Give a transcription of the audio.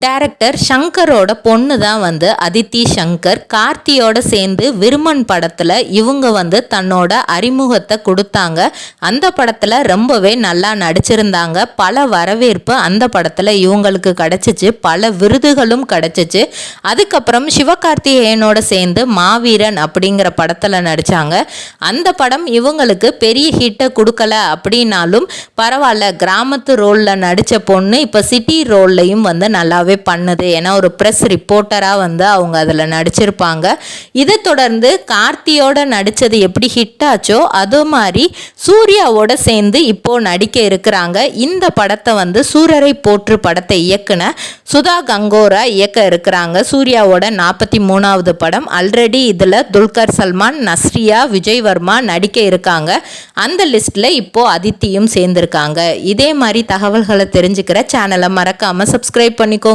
Director சங்கரோட பொண்ணு தான் வந்து அதித்தி சங்கர். கார்த்தியோட சேர்ந்து விருமன் படத்தில் இவங்க வந்து தன்னோட அறிமுகத்தை கொடுத்தாங்க. அந்த படத்தில் ரொம்பவே நல்லா நடிச்சிருந்தாங்க. பல வரவேற்பு அந்த படத்தில் இவங்களுக்கு கிடச்சிச்சு, பல விருதுகளும் கிடச்சிச்சு. அதுக்கப்புறம் சிவகார்த்திகேயனோட சேர்ந்து மாவீரன் அப்படிங்கிற படத்தில் நடித்தாங்க. அந்த படம் இவங்களுக்கு பெரிய ஹிட்டை கொடுக்கல அப்படின்னாலும் பரவாயில்ல, கிராமத்து ரோலில் நடித்த பொண்ணு இப்போ சிட்டி ரோல்லையும் வந்து நல்லாவே பண்ணுது. ஏன்னா ஒரு ப்ரெஸ் ரிப்போர்ட்டராக வந்து அவங்க அதில் நடிச்சிருப்பாங்க. இதை தொடர்ந்து கார்த்தியோட நடித்தது எப்படி ஹிட் ஆச்சோ அது மாதிரி சூர்யாவோட சேர்ந்து இப்போ நடிக்க இருக்கிறாங்க. இந்த படத்தை வந்து சூரரை போற்று படத்தை இயக்குன சுதா கங்கோரா இயக்க இருக்கிறாங்க. சூர்யாவோட 43வது படம். ஆல்ரெடி இதில் துல்கர் சல்மான், நஸ்ரியா, விஜய் வர்மா நடிக்க இருக்காங்க. அந்த லிஸ்ட்டில் இப்போ அதித்தியும் சேர்ந்திருக்காங்க. இதே மாதிரி தகவல்களை தெரிஞ்சுக்கிற சேனலை மறக்காமல் சப்ஸ்கிரைப் பண்ணிக்கோங்க.